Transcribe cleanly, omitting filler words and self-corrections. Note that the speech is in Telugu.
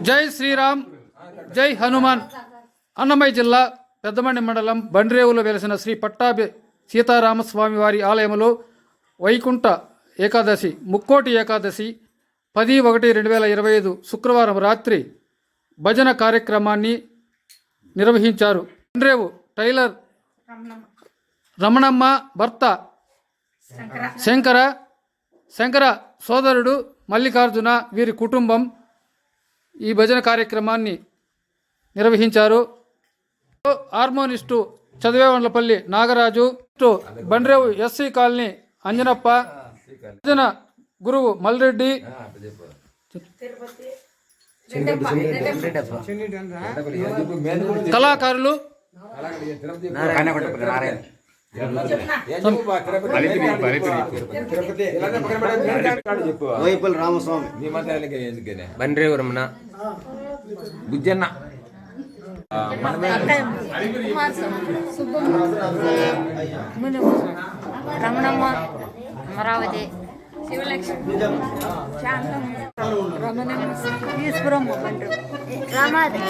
జై శ్రీరామ్ జై హనుమాన్. అన్నమయ్య జిల్లా పెద్దమండి మండలం బండ్రేవులో వెలిసిన శ్రీ పట్టాభి సీతారామస్వామి వారి ఆలయంలో వైకుంఠ ఏకాదశి ముక్కోటి ఏకాదశి 10/1/2025 శుక్రవారం రాత్రి భజన కార్యక్రమాన్ని నిర్వహించారు. బండ్రేవు టైలర్ రమణమ్మ భర్త శంకర సోదరుడు మల్లికార్జున వీరి కుటుంబం ఈ భజన కార్యక్రమాన్ని నిర్వహించారు. Harmonist Chadivevandlapalli Nagaraju, Bandrevu SC colony Anjanappa, భజన గురువు మల్రెడ్డి, కళాకారులు రామస్వామి, బండ్రేవు రమణ, బుజ్జన్న, రమణమ్మ, అమరావతి, శివలక్ష్మి, ఈశ్వరమ్మ, రామాది.